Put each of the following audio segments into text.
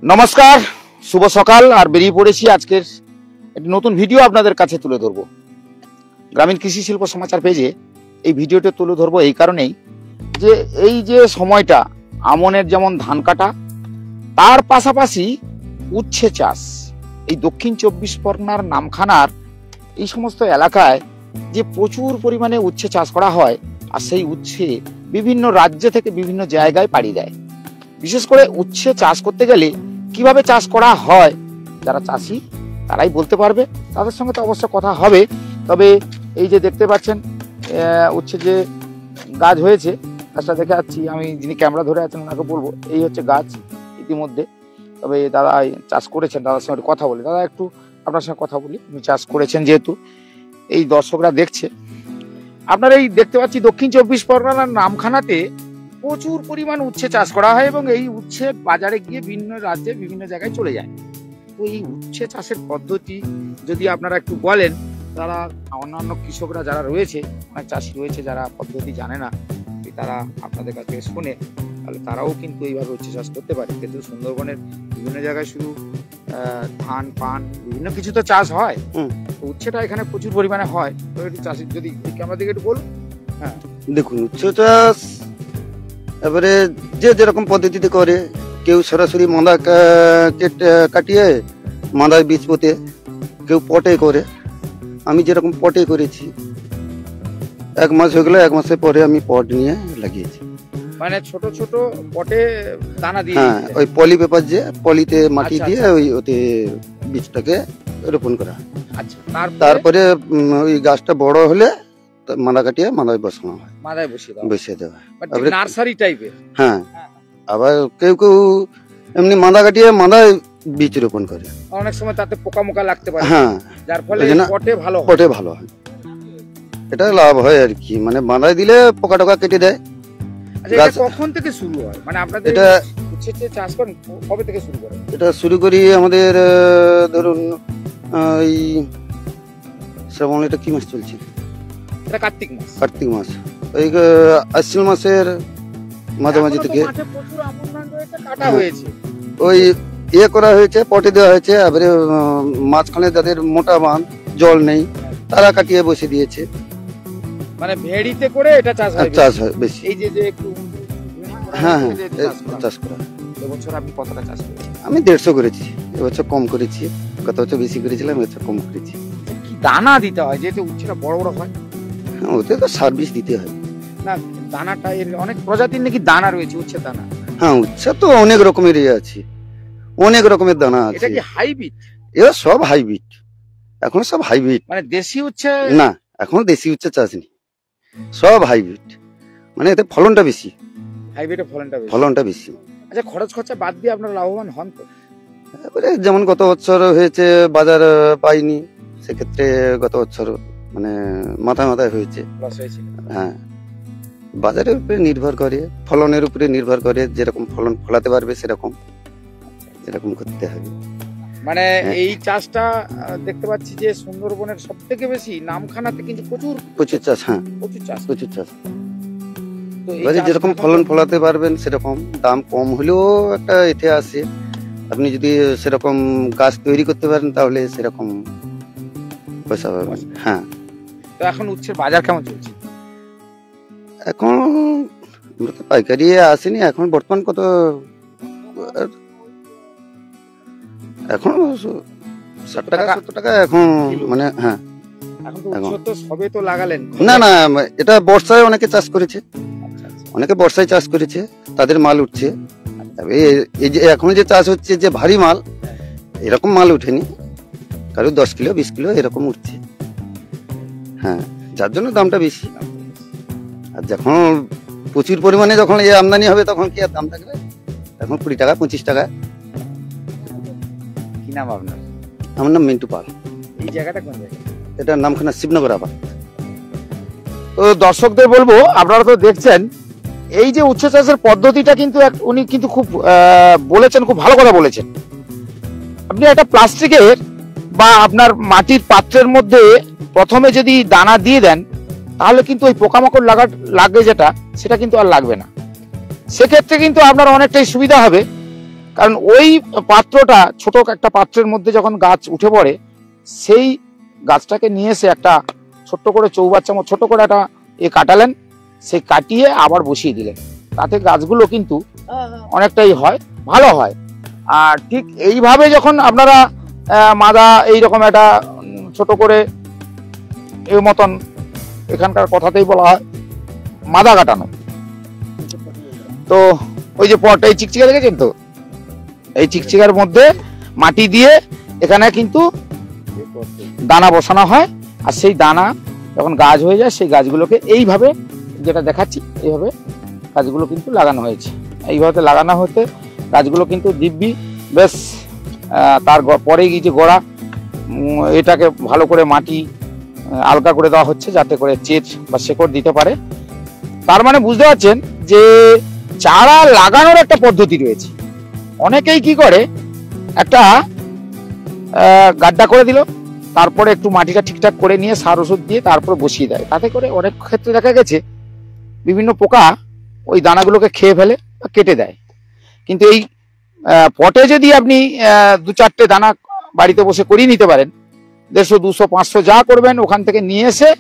নমস্কার, শুভ সকাল। আর বেরিয়ে পড়েছি আজকের একটি নতুন ভিডিও আপনাদের কাছে তুলে ধরবো। গ্রামীণ কৃষি শিল্প সমাচার পেজে এই ভিডিওটা তুলে ধরবো এই কারণেই যে এই যে সময়টা আমনের যেমন ধান কাটা, তার পাশাপাশি উচ্ছে চাষ, এই দক্ষিণ 24 পরগনার নামখানার এই সমস্ত এলাকায় যে প্রচুর পরিমাণে উচ্ছে চাষ করা হয়, আর সেই উচ্ছে বিভিন্ন রাজ্য থেকে বিভিন্ন জায়গায় পাড়ি দেয়। বিশেষ করে উচ্ছে চাষ করতে গেলে কিভাবে চাষ করা হয়, যারা চাষি তারাই বলতে পারবে, তাদের সঙ্গে তো অবশ্য কথা হবে। তবে এই যে দেখতে পাচ্ছেন উচ্ছে যে গাছ হয়েছে, গাছটা দেখে যাচ্ছি আমি, যিনি ক্যামেরা ধরে আছেন ওনাকে বলবো এই হচ্ছে গাছ ইতিমধ্যে। তবে দাদা চাষ করেছেন, দাদার সঙ্গে কথা বলি। দাদা একটু আপনার সঙ্গে কথা বলি, উনি চাষ করেছেন যেহেতু এই দর্শকরা দেখছে। আপনার এই দেখতে পাচ্ছি দক্ষিণ 24 পরগনার নামখানাতে প্রচুর পরিমাণ উচ্ছে চাষ করা হয় এবং এই উচ্ছে বাজারে গিয়ে বিভিন্ন রাজ্যে বিভিন্ন জায়গায় চলে যায়। তো এই উচ্ছে চাষের পদ্ধতি যদি আপনারা একটু বলেন, তারা অন্যান্য কৃষকরা যারা রয়েছে, অনেক চাষি রয়েছে যারা পদ্ধতি জানে না, তারা আপনাদের কাছে শুনে তাহলে তারাও কিন্তু এইভাবে উচ্ছে চাষ করতে পারে। কিন্তু সুন্দরবনের বিভিন্ন জায়গায় শুধু ধান পান বিভিন্ন কিছু তো চাষ হয়, তো উচ্ছেটা এখানে প্রচুর পরিমাণে হয়। তো একটু চাষি যদি ক্যামেরা দিকে একটু বলুন। হ্যাঁ, দেখুন, উচ্ছে চাষ এবারে যে যেরকম পদ্ধতিতে করে, কেউ সরাসরি মাদা কাটিয়ে মাদায় বীজ পোতে, কেউ পটে করে। আমি যেরকম পটে করেছি, 1 মাস হয়ে গেল, 1 মাসের পরে আমি পট নিয়ে লাগিয়েছি। মানে ছোট ছোট পটে দানা দিয়ে? হ্যাঁ, ওই পলি পেপার, যে পলিতে মাটি দিয়ে ওই ওতে বীজটাকে রোপণ করা। আচ্ছা, তারপরে ওই গাছটা বড় হলে মাদা কাটিয়ে মাদায় বসানো হয়, মাদায় বসিয়ে দেওয়া হয়, নার্সারি টাইপের। হ্যাঁ, আবার কেউ কেউ এমনি মাদা কাটিয়ে মাদায় বীজ রোপণ করে। অনেক সময় তাতে পোকা মোকা লাগতে পারে, হ্যাঁ, যার ফলে পটে ভালো হয়। এটা লাভ হয় আর কি, মানে মাদায় দিলে পোকা টোকা কেটে দেয়। আচ্ছা, এটা কখন থেকে শুরু হয়? মানে আপনাদের এটা উচ্ছে চাষ করেন কবে থেকে শুরু করেন? এটা শুরু করি আমাদের ধরুন এই শ্রাবণ, এটা কি মাস চলছে? এটা কার্তিক মাস। কার্তিক মাস, ওই আশ্বিন মাসের মাঝামাঝি থেকে প্রচুর আমন ধান রয়েছে, কাটা হয়েছে, ওই করা হয়েছে, পটে দেওয়া হয়েছে। এবারে মাঝখানে যাদের মোটা বাঁধ, জল নেই, তারা কাটিয়ে বসে দিয়েছে। মানে ভেড়িতে করে এটা চাষ হয় বেশি। এই যে একটু হ্যাঁ চাষ করা। এবছর আপনি কতটা চাষ করেছেন? আমি 150 করেছি, এবছর কম করেছি। গত বছর বেশি করেছিলাম, এবছর কম করেছি। কি দানা দিতে হয় যেহেতু উচ্ছেটা বড় বড় হয়? হ্যাঁ, ওতে তো সার্ভিস দিতে হয় না। দানাটা এর অনেক প্রজাতির নাকি দানা রয়েছে, উচ্ছে দানা? হ্যাঁ, উচ্ছে তো অনেক রকমের আছে, অনেক রকমের দানা আছে। এটা কি হাইব্রিড? এরা সব হাইব্রিড, এখন সব হাইব্রিড। মানে দেশি উচ্ছে না, এখন দেশি উচ্ছে চাষ নেই, সব হাইব্রিড। মানে এতে ফলনটা বেশি, হাইব্রিডে ফলনটা বেশি। আচ্ছা, খরচ খরচা বাদ দিয়ে আপনারা লাভবান হন তো? এবারে যেমন গত বছর হয়েছে, বাজার পাইনি, সেক্ষেত্রে গত বছর মানে মাথায় হয়েছে। হ্যাঁ, বাজারের উপরে নির্ভর করে, ফলনের উপরে নির্ভর করে, যেরকম ফলন ফলাতে পারবে সেরকম এরকম করতে হবে। মানে এই চাষটা দেখতে পাচ্ছি যে সুন্দরবনের সব থেকে বেশি নামখানাতে কিন্তু প্রচুর চাষ। হ্যাঁ, প্রচুর চাষ। যেরকম ফলন ফলাতে পারবেন সেরকম দাম কম হলেও একটা এতে আসে। আপনি যদি সেরকম গাছ তৈরি করতে পারেন তাহলে সেরকম পয়সা পাবেন। হ্যাঁ, তো এখন উচ্ছের বাজার কেমন চলছে? এখন আমরা তো পাইকারি আসেনি, এখন বর্তমান কত, এখন 60 টাকা 70 টাকা এখন। মানে হ্যাঁ, এখন তো সবে তো লাগালেন। না, এটা বর্ষায় অনেকে চাষ করেছে, অনেকে বর্ষায় চাষ করেছে, তাদের মাল উঠছে। এই যে এখন যে চাষ হচ্ছে, যে ভারী মাল, এরকম মাল উঠেনি, কারো 10 কিলো 20 কিলো এরকম উঠছে। হ্যাঁ, যার জন্য দামটা বেশি। আর যখন প্রচুর পরিমাণে যখন আমদানি হবে, তখন কি আর দাম থাকবে? এখন 20 টাকা 25 টাকা। কি নাম আপনার? আমার নাম মিন্টু পাল। এই জায়গাটা কোন জায়গা? এটা নামখানা শিবনগর আবাদ। তো দর্শকদের বলবো, আপনারা তো দেখছেন এই যে উচ্ছে চাষের পদ্ধতিটা, কিন্তু উনি কিন্তু খুব বলেছেন, খুব ভালো কথা বলেছেন। আপনি একটা প্লাস্টিকের বা আপনার মাটির পাত্রের মধ্যে প্রথমে যদি দানা দিয়ে দেন, তাহলে কিন্তু ওই পোকামাকড় লাগে যেটা, সেটা কিন্তু আর লাগবে না। সেক্ষেত্রে কিন্তু আপনার অনেকটাই সুবিধা হবে। কারণ ওই পাত্রটা, ছোট একটা পাত্রের মধ্যে যখন গাছ উঠে পড়ে, সেই গাছটাকে নিয়ে এসে একটা ছোট্ট করে চৌবাচ্চা মতো ছোট করে একটা কাটালেন, সে কাটিয়ে আবার বসিয়ে দিলেন। তাতে গাছগুলো কিন্তু অনেকটাই হয়, ভালো হয়। আর ঠিক এইভাবে যখন আপনারা মাদা এইরকম একটা ছোট করে এই মতন, এখানকার কথাতেই বলা হয় মাদা কাটানো, তো ওই যে পট, এই চিকচিকা দেখেছেন তো, এই চিকচিকার মধ্যে মাটি দিয়ে এখানে কিন্তু দানা বসানো হয়। আর সেই দানা যখন গাছ হয়ে যায়, সেই গাছগুলোকে এইভাবে যেটা দেখাচ্ছি, এইভাবে গাছগুলো কিন্তু লাগানো হয়েছে। এইভাবে লাগানো হতে গাছগুলো কিন্তু দিব্যি বেশ, তার পরে গিয়ে গোড়া, এটাকে ভালো করে মাটি আলগা করে দেওয়া হচ্ছে, যাতে করে চেট বা শেকড় দিতে পারে। তার মানে বুঝতে পারছেন যে চারা লাগানোর একটা পদ্ধতি রয়েছে। অনেকেই কি করে, একটা গাড্ডা করে দিল, তারপরে একটু মাটিটা ঠিকঠাক করে নিয়ে সার ওষুধ দিয়ে তারপরে বসিয়ে দেয়। তাতে করে অনেক ক্ষেত্রে দেখা গেছে বিভিন্ন পোকা ওই দানাগুলোকে খেয়ে ফেলে বা কেটে দেয়। কিন্তু এই পটে যদি আপনি 2-4টে দানা বাড়িতে বসে করিয়ে নিতে পারেন, 150, 200, 500 যা করবেন, ওখান থেকে নিয়ে এসে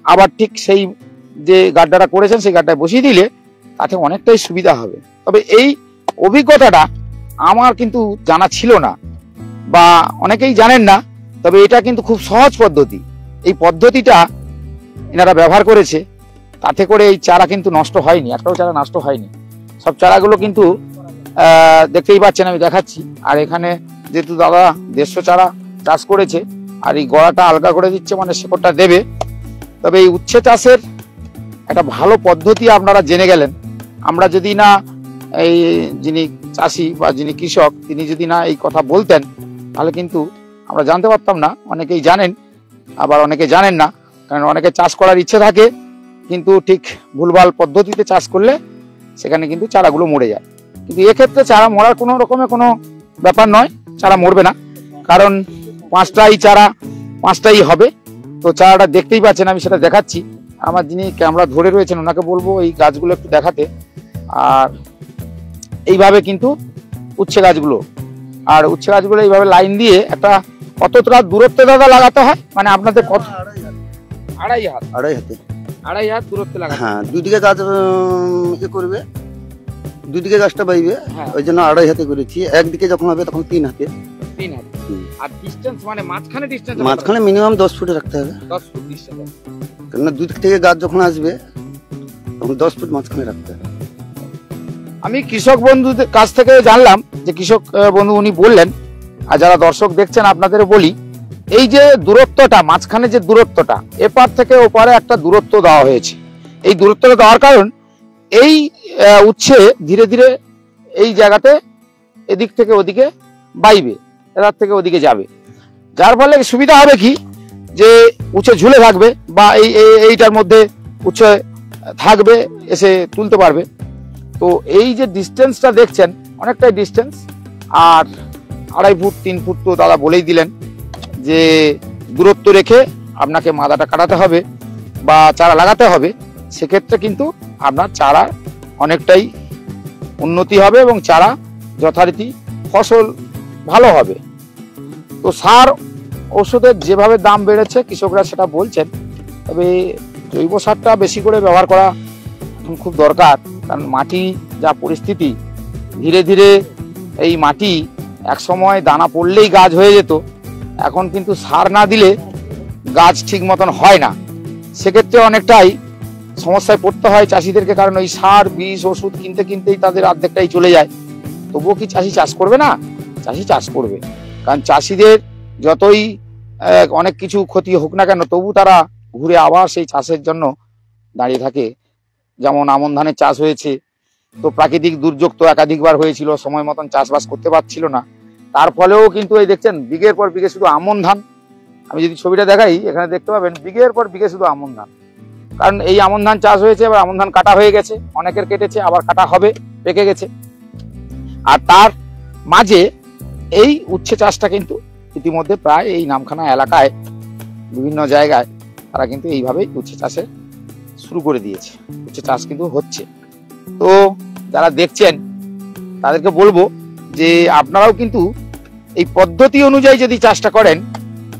আবার ঠিক সেই যে গাড্ডাটা করেছেন সেই গাড্ডায় বসিয়ে দিলে তাতে অনেকটাই সুবিধা হবে। তবে এই অভিজ্ঞতাটা আমার কিন্তু জানা ছিল না, বা অনেকেই জানেন না। তবে এটা কিন্তু খুব সহজ পদ্ধতি। এই পদ্ধতিটা এনারা ব্যবহার করেছে, তাতে করে এই চারা কিন্তু নষ্ট হয়নি, একটাও চারা নষ্ট হয়নি। সব চারাগুলো কিন্তু দেখতেই পাচ্ছেন, আমি দেখাচ্ছি। আর এখানে যেহেতু দাদা 150 চারা চাষ করেছে, আর এই গোড়াটা আলগা করে দিচ্ছে, মানে শেকড়টা দেবে। তবে এই উচ্ছে চাষের একটা ভালো পদ্ধতি আপনারা জেনে গেলেন। আমরা যদি না, এই যিনি চাষি বা যিনি কৃষক, তিনি যদি না এই কথা বলতেন, তাহলে কিন্তু আমরা জানতে পারতাম না। অনেকেই জানেন, আবার অনেকে জানেন না। কারণ অনেকে চাষ করার ইচ্ছে থাকে, কিন্তু ঠিক ভুলভাল পদ্ধতিতে চাষ করলে সেখানে কিন্তু চারাগুলো মরে যায়। কিন্তু এক্ষেত্রে চারা মরার কোনো রকমের কোনো ব্যাপার নয়, চারা মরবে না। কারণ 5টাই চারা 5টাই হবে। তো চারাটা দেখতেই পাচ্ছেন, আমি সেটা দেখাচ্ছি। আমার যিনি ক্যামেরা ধরে রয়েছেন ওনাকে বলবো এই গাছগুলো একটু দেখাতে। আর এইভাবে কিন্তু উচ্ছে গাছগুলো, আর উচ্ছে গাছগুলো এইভাবে লাইন দিয়ে একটা কতটা দূরত্বে দাদা লাগাতে হয়, মানে আপনাদের কত? 2.5 হাত দূরত্বে লাগাতে। হ্যাঁ, দুদিকে গাছ করবে, দুদিকে গাছটা বাইবে, ওই জন্য 2.5 হাতে করেছি। একদিকে যখন হবে তখন 3 হাতে। 3 হাত। আর ডিসটেন্স মানে মাঝখানে মিনিমাম 10 ফুট রাখতে হবে। 10 ফুট ডিসটেন্স। কারণ দুদিক থেকে গাছ যখন আসবে তখন 10 ফুট মাঝখানে রাখতে হবে। আমি কৃষক বন্ধুদের কাছ থেকে জানলাম, যে কৃষক বন্ধু উনি বললেন, আর যারা দর্শক দেখছেন আপনাদের বলি, এই যে দূরত্বটা, মাঝখানে যে দূরত্বটা, এপার থেকে ওপারে একটা দূরত্ব দেওয়া হয়েছে। এই দূরত্বটা দেওয়ার কারণ, এই উচ্ছে ধীরে ধীরে এই জায়গাতে এদিক থেকে ওদিকে বাইবে, এদার থেকে ওদিকে যাবে। যার ফলে সুবিধা হবে কি, যে উচ্ছে ঝুলে থাকবে, বা এইটার মধ্যে উচ্ছে থাকবে, এসে তুলতে পারবে। তো এই যে ডিস্টেন্সটা দেখছেন, অনেকটাই ডিস্টেন্স। আর 2.5 ফুট 3 ফুট তো দাদা বলেই দিলেন যে দূরত্ব রেখে আপনাকে মাদাটা কাটাতে হবে বা চারা লাগাতে হবে। সেক্ষেত্রে কিন্তু আপনার চারা অনেকটাই উন্নতি হবে এবং চারা যথারীতি ফসল ভালো হবে। তো সার ওষুধের যেভাবে দাম বেড়েছে, কৃষকরা সেটা বলছেন। তবে জৈব সারটা বেশি করে ব্যবহার করা খুব দরকার। কারণ মাটি যা পরিস্থিতি, ধীরে ধীরে এই মাটি একসময় দানা পড়লেই গাছ হয়ে যেত, এখন কিন্তু সার না দিলে গাছ ঠিক মতন হয় না। সেক্ষেত্রে অনেকটাই সমস্যায় পড়তে হয় চাষিদেরকে। কারণ ওই সার, বীজ, ওষুধ কিনতে কিনতেই তাদের অর্ধেকটাই চলে যায়। তবুও কি চাষি চাষ করবে না? চাষি চাষ করবে। কারণ চাষিদের যতই অনেক কিছু ক্ষতি হোক না কেন, তবু তারা ঘুরে আবার সেই চাষের জন্য দাঁড়িয়ে থাকে। যেমন আমন ধানের চাষ হয়েছে, তো প্রাকৃতিক দুর্যোগ তো একাধিকবার হয়েছিল, সময় মতন চাষবাস করতে পারছিল না। তার ফলেও কিন্তু এই দেখছেন বিঘের পর বিঘে শুধু আমন ধান। আমি যদি ছবিটা দেখাই, এখানে দেখতে পাবেন বিঘের পর বিঘে শুধু আমন ধান। কারণ এই আমন ধান চাষ হয়েছে, এবার আমন ধান কাটা হয়ে গেছে, অনেকের কেটেছে, আবার কাটা হবে, পেকে গেছে। আর তার মাঝে এই উচ্ছে চাষটা কিন্তু ইতিমধ্যে প্রায় এই নামখানা এলাকায় বিভিন্ন জায়গায় তারা কিন্তু এইভাবেই উচ্ছে চাষে শুরু করে দিয়েছে। উচ্ছে চাষ কিন্তু হচ্ছে। তো যারা দেখছেন তাদেরকে বলবো যে আপনারাও কিন্তু এই পদ্ধতি অনুযায়ী যদি চাষটা করেন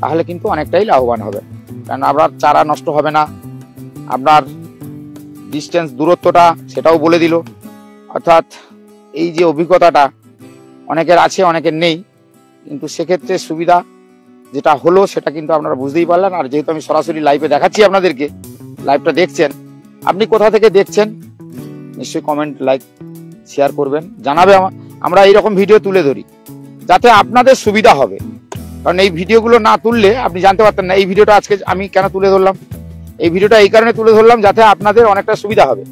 তাহলে কিন্তু অনেকটাই লাভবান হবে। কারণ আপনার চারা নষ্ট হবে না, আপনার ডিস্টেন্স দূরত্বটা সেটাও বলে দিল। অর্থাৎ এই যে অভিজ্ঞতাটা অনেকের আছে অনেকের নেই, কিন্তু সেক্ষেত্রে সুবিধা যেটা হলো সেটা কিন্তু আপনারা বুঝতেই পারলেন। আর যেহেতু আমি সরাসরি লাইভে দেখাচ্ছি আপনাদেরকে, লাইভটা দেখছেন, আপনি কোথা থেকে দেখছেন নিশ্চয়ই কমেন্ট, লাইক, শেয়ার করবেন, জানাবে। আমরা এইরকম ভিডিও তুলে ধরি যাতে আপনাদের সুবিধা হবে। কারণ এই ভিডিওগুলো না তুললে আপনি জানতে পারতেন না। এই ভিডিওটা আজকে আমি কেন তুলে ধরলাম, এই ভিডিওটা এই কারণে তুলে ধরলাম যাতে আপনাদের অনেকটা সুবিধা হবে।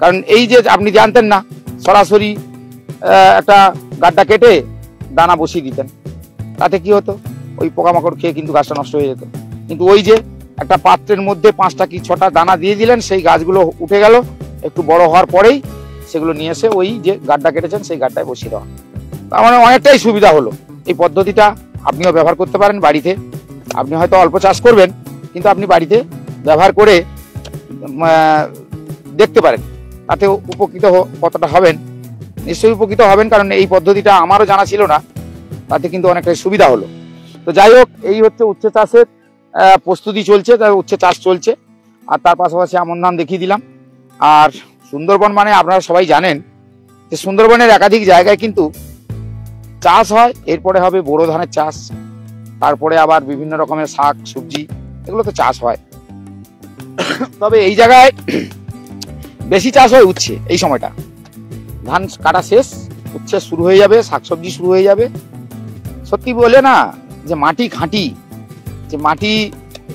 কারণ এই যে আপনি জানতেন না, সরাসরি একটা গাড্ডা কেটে দানা বসিয়ে দিতেন, তাতে কি হতো, ওই পোকামাকড় খেয়ে কিন্তু গাছটা নষ্ট হয়ে যেত। কিন্তু ওই যে একটা পাত্রের মধ্যে 5টা কি 6টা দানা দিয়ে দিলেন, সেই গাছগুলো উঠে গেল, একটু বড় হওয়ার পরেই সেগুলো নিয়ে এসে ওই যে গাড্ডা কেটেছেন সেই গাড্ডায় বসিয়ে দেওয়া। তার মানে অনেকটাই সুবিধা হলো। এই পদ্ধতিটা আপনিও ব্যবহার করতে পারেন বাড়িতে। আপনি হয়তো অল্প চাষ করবেন, কিন্তু আপনি বাড়িতে ব্যবহার করে দেখতে পারেন, তাতে উপকৃত কতটা হবেন। নিশ্চয়ই উপকৃত হবেন, কারণ এই পদ্ধতিটা আমারও জানা ছিল না, তাতে কিন্তু অনেকটাই সুবিধা হলো। তো যাই হোক, এই হচ্ছে উচ্ছে চাষের প্রস্তুতি চলছে, উচ্ছে চাষ চলছে। আর তার পাশাপাশি আমন ধান দেখিয়ে দিলাম। আর সুন্দরবন মানে আপনারা সবাই জানেন যে সুন্দরবনের একাধিক জায়গায় কিন্তু চাষ হয়। এরপরে হবে বোরো ধানের চাষ, তারপরে আবার বিভিন্ন রকমের শাক সবজি, এগুলো তো চাষ হয়। তবে এই জায়গায় বেশি চাষ হয় উচ্ছে। এই সময়টা ধান কাটা শেষ, উচ্ছে শুরু হয়ে যাবে, শাকসবজি শুরু হয়ে যাবে। সত্যি বলে না যে মাটি খাঁটি, যে মাটি,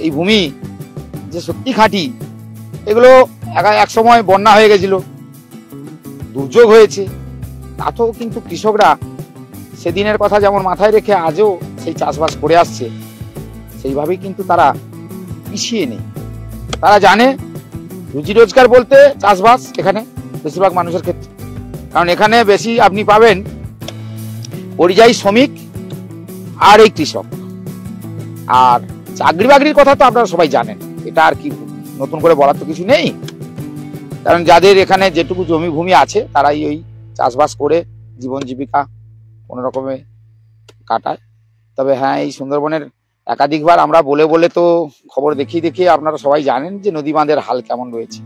এই ভূমি যে সত্যি খাঁটি, এগুলো এক সময় বন্যা হয়ে গেছিল, দুর্যোগ হয়েছে, তাতেও কিন্তু কৃষকরা সেদিনের কথা যেমন মাথায় রেখে আজও সেই চাষবাস করে আসছে, সেইভাবেই কিন্তু তারা পিছিয়ে নেই। তারা জানে রুজি রোজগার বলতে চাষবাস এখানে বেশিরভাগ মানুষের ক্ষেত্রে। কারণ এখানে বেশি আপনি পাবেন পরিযায়ী শ্রমিক আর এই কৃষক। আর চাকরি বাকরির কথা তো আপনারা সবাই জানেন, এটা আর কি নতুন করে বলার তো কিছু নেই। কারণ যাদের এখানে যেটুকু জমি ভূমি আছে তারাই ওই চাষবাস করে জীবন জীবিকা কোনো রকমে কাটায়। তবে হ্যাঁ, এই সুন্দরবনের একাধিকবার আমরা বলে বলে তো খবর দেখিয়ে দেখিয়ে আপনারা সবাই জানেন যে নদী বাঁধের হাল কেমন রয়েছে।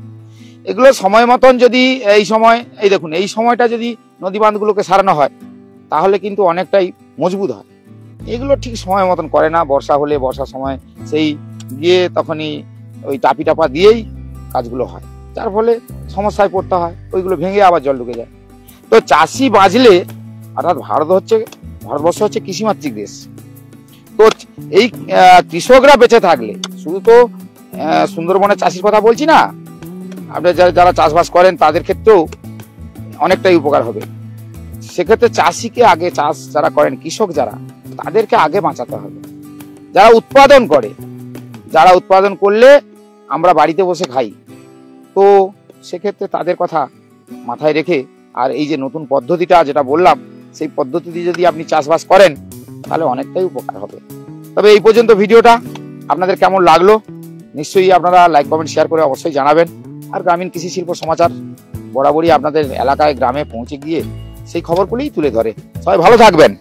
এগুলো সময় মতন যদি এই সময়, এই দেখুন, এই সময়টা যদি নদী বাঁধগুলোকে সারানো হয় তাহলে কিন্তু অনেকটাই মজবুত হয়। এগুলো ঠিক সময় মতন করে না। বর্ষা হলে বর্ষার সময় সেই গিয়ে তখনই ওই টাপি টাপা দিয়েই কাজগুলো হয়, যার ফলে সমস্যায় পড়তে হয়, ওইগুলো ভেঙে আবার জল ঢুকে যায়। তো চাষি বাঁচলে, অর্থাৎ ভারতবর্ষ হচ্ছে কৃষিমাতৃক দেশ, তো এই কৃষকরা বেঁচে থাকলে, শুধু তো সুন্দরবনের চাষির কথা বলছি না, আপনার যারা চাষবাস করেন তাদের ক্ষেত্রেও অনেকটাই উপকার হবে। সেক্ষেত্রে চাষিকে আগে, চাষ যারা করেন, কৃষক যারা, তাদেরকে আগে বাঁচাতে হবে। যারা উৎপাদন করে, যারা উৎপাদন করলে আমরা বাড়িতে বসে খাই, তো সেক্ষেত্রে তাদের কথা মাথায় রেখে, আর এই যে নতুন পদ্ধতিটা যেটা বললাম, সেই পদ্ধতিতে যদি আপনি চাষবাস করেন তাহলে অনেকটাই উপকার হবে। তবে এই পর্যন্ত ভিডিওটা আপনাদের কেমন লাগলো নিশ্চয়ই আপনারা লাইক, কমেন্ট, শেয়ার করে অবশ্যই জানাবেন। আর গ্রামীণ কৃষি শিল্প সমাচার বরাবরই আপনাদের এলাকায়, গ্রামে পৌঁছে গিয়ে সেই খবরগুলোই তুলে ধরে। সবাই ভালো থাকবেন।